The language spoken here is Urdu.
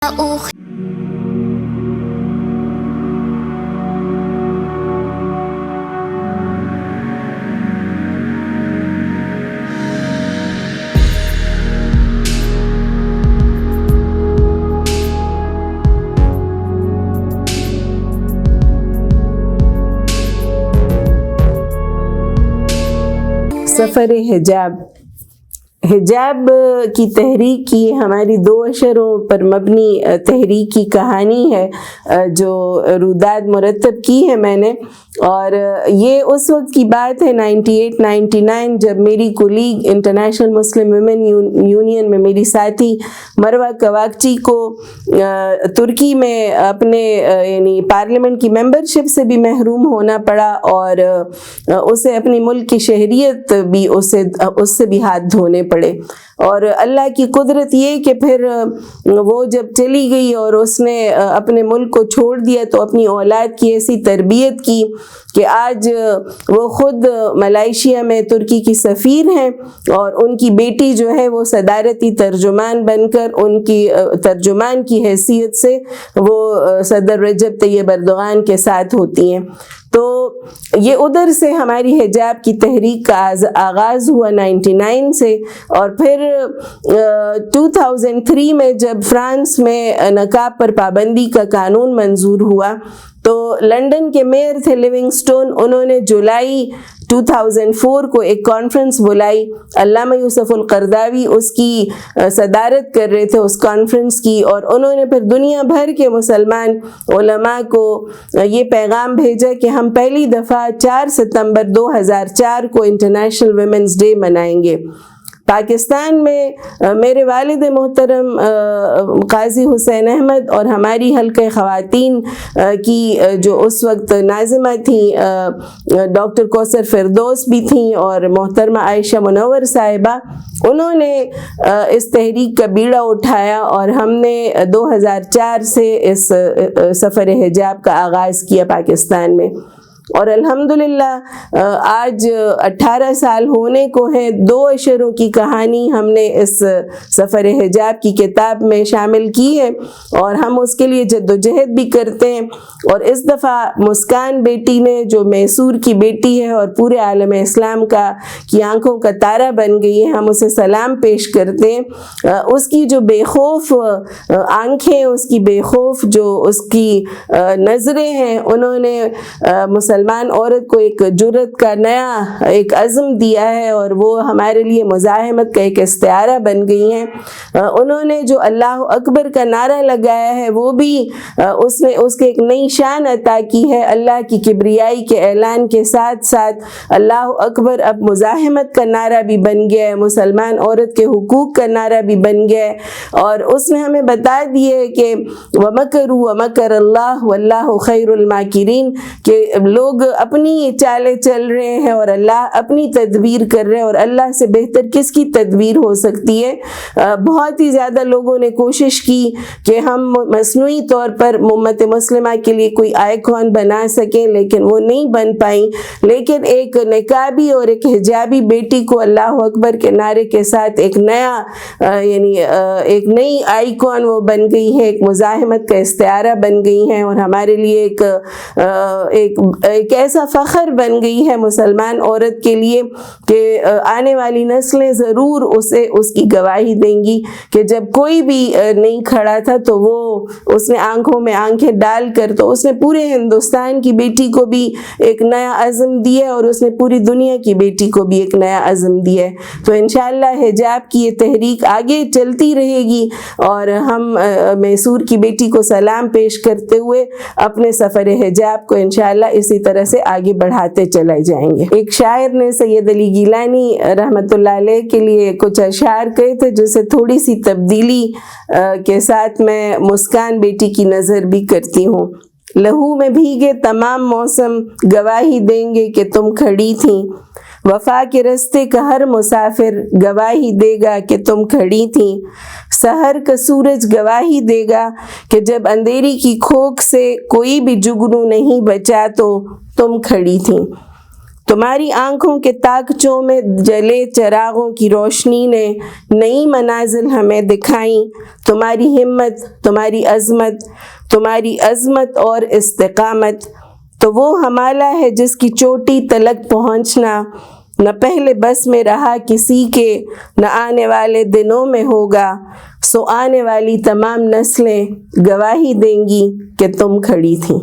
سفر حجاب کی تحریک کی ہماری 2 اشروں پر مبنی تحریک کی کہانی ہے جو روداد مرتب کی ہے میں نے، اور یہ اس وقت کی بات ہے 98-99 جب میری کولیگ انٹرنیشنل مسلم ویمن یونین میں میری ساتھی مروہ کواکچی کو ترکی میں اپنے یعنی پارلیمنٹ کی ممبرشپ سے بھی محروم ہونا پڑا، اور اسے اپنی ملک کی شہریت بھی اس سے بھی ہاتھ دھونے پڑے۔ اور اللہ کی قدرت یہ کہ پھر وہ جب چلی گئی اور اس نے اپنے ملک کو چھوڑ دیا تو اپنی اولاد کی ایسی تربیت کی کہ آج وہ خود ملائیشیا میں ترکی کی سفیر ہیں، اور ان کی بیٹی جو ہے وہ صدارتی ترجمان بن کر ان کی ترجمان کی حیثیت سے وہ صدر رجب طیب ایردوغان کے ساتھ ہوتی ہیں۔ تو یہ ادھر سے ہماری حجاب کی تحریک کا آغاز ہوا 99 سے، اور پھر 2003 میں جب فرانس میں نقاب پر پابندی کا قانون منظور ہوا تو لنڈن کے میئر تھے لیونگسٹون، انہوں نے جولائی 2004 کو ایک کانفرنس بلائی، علامہ یوسف القرداوی اس کی صدارت کر رہے تھے اس کانفرنس کی، اور انہوں نے پھر دنیا بھر کے مسلمان علماء کو یہ پیغام بھیجا کہ ہم پہلی دفعہ 4 ستمبر 2004 کو انٹرنیشنل ویمنز ڈے منائیں گے۔ پاکستان میں میرے والد محترم قاضی حسین احمد اور ہماری حلقہ خواتین کی جو اس وقت ناظمہ تھیں ڈاکٹر کوثر فردوس بھی تھیں، اور محترمہ عائشہ منور صاحبہ، انہوں نے اس تحریک کا بیڑا اٹھایا، اور ہم نے 2004 سے اس سفر حجاب کا آغاز کیا پاکستان میں، اور الحمدللہ آج 18 سال ہونے کو ہیں۔ 2 اشروں کی کہانی ہم نے اس سفر حجاب کی کتاب میں شامل کی ہے، اور ہم اس کے لیے جدوجہد بھی کرتے ہیں، اور اس دفعہ مسکان بیٹی نے جو میسور کی بیٹی ہے اور پورے عالم اسلام کی آنکھوں کا تارہ بن گئی ہے، ہم اسے سلام پیش کرتے ہیں۔ اس کی جو بے خوف آنکھیں، اس کی بے خوف جو اس کی نظریں ہیں، انہوں نے مسلمان عورت کو ایک جرت کا نیا ایک عزم دیا ہے، اور وہ ہمارے لیے مزاحمت کا ایک استعارہ بن گئی ہیں۔ انہوں نے جو اللہ اکبر کا نعرہ لگایا ہے وہ بھی اس نے اس کے ایک نئی شان عطا کی ہے۔ اللہ کی کبریائی کے اعلان کے ساتھ ساتھ اللہ اکبر اب مزاحمت کا نعرہ بھی بن گیا ہے، مسلمان عورت کے حقوق کا نعرہ بھی بن گیا ہے، اور اس نے ہمیں بتا دیے کہ وَمَكَرُوا وَمَكَرَ اللَّهُ وَاللَّهُ خَيْرُ الْمَاكِرِينَ، کہ لوگ اپنی چالیں چل رہے ہیں اور اللہ اپنی تدبیر کر رہے ہیں، اور اللہ سے بہتر کس کی تدبیر ہو سکتی ہے۔ بہت ہی زیادہ لوگوں نے کوشش کی کہ ہم مصنوعی طور پر امت مسلمہ کے لیے کوئی آئیکن بنا سکیں، لیکن وہ نہیں بن پائیں، لیکن ایک نقابی اور ایک حجابی بیٹی کو اللہ اکبر کے نعرے کے ساتھ ایک نیا یعنی ایک نئی آئیکن وہ بن گئی ہے، ایک مزاحمت کا استعارہ بن گئی ہے، اور ہمارے لیے ایک ایسا فخر بن گئی ہے مسلمان عورت کے لیے کہ آنے والی نسلیں ضرور اس کی گواہی دیں گی کہ جب کوئی بھی نہیں کھڑا تھا تو وہ اس نے آنکھوں میں آنکھیں ڈال کر تو اس نے پورے ہندوستان کی بیٹی کو بھی ایک نیا عزم دیا، اور اس نے پوری دنیا کی بیٹی کو بھی ایک نیا عزم دیا ہے۔ تو انشاءاللہ حجاب کی یہ تحریک آگے چلتی رہے گی، اور ہم میسور کی بیٹی کو سلام پیش کرتے ہوئے اپنے سفر حجاب کو انشاءاللہ اسی طرح سے آگے بڑھاتے چلے جائیں گے۔ ایک شاعر نے سید علی گیلانی رحمۃ اللہ علیہ کے لیے کچھ اشعار کہے تھے جسے تھوڑی سی تبدیلی کے ساتھ میں مسکان بیٹی کی نظر بھی کرتی ہوں۔ لہو میں بھیگے تمام موسم گواہی دیں گے کہ تم کھڑی تھیں، وفا کے رستے کا ہر مسافر گواہی دے گا کہ تم کھڑی تھیں، سحر کا سورج گواہی دے گا کہ جب اندھیری کی کھوک سے کوئی بھی جگنو نہیں بچا تو تم کھڑی تھیں۔ تمہاری آنکھوں کے تاکچوں میں جلے چراغوں کی روشنی نے نئی منازل ہمیں دکھائیں. تمہاری ہمت، تمہاری عظمت اور استقامت تو وہ ہمالہ ہے جس کی چوٹی تلک پہنچنا نہ پہلے بس میں رہا کسی کے، نہ آنے والے دنوں میں ہوگا. سو آنے والی تمام نسلیں گواہی دیں گی کہ تم کھڑی تھیں.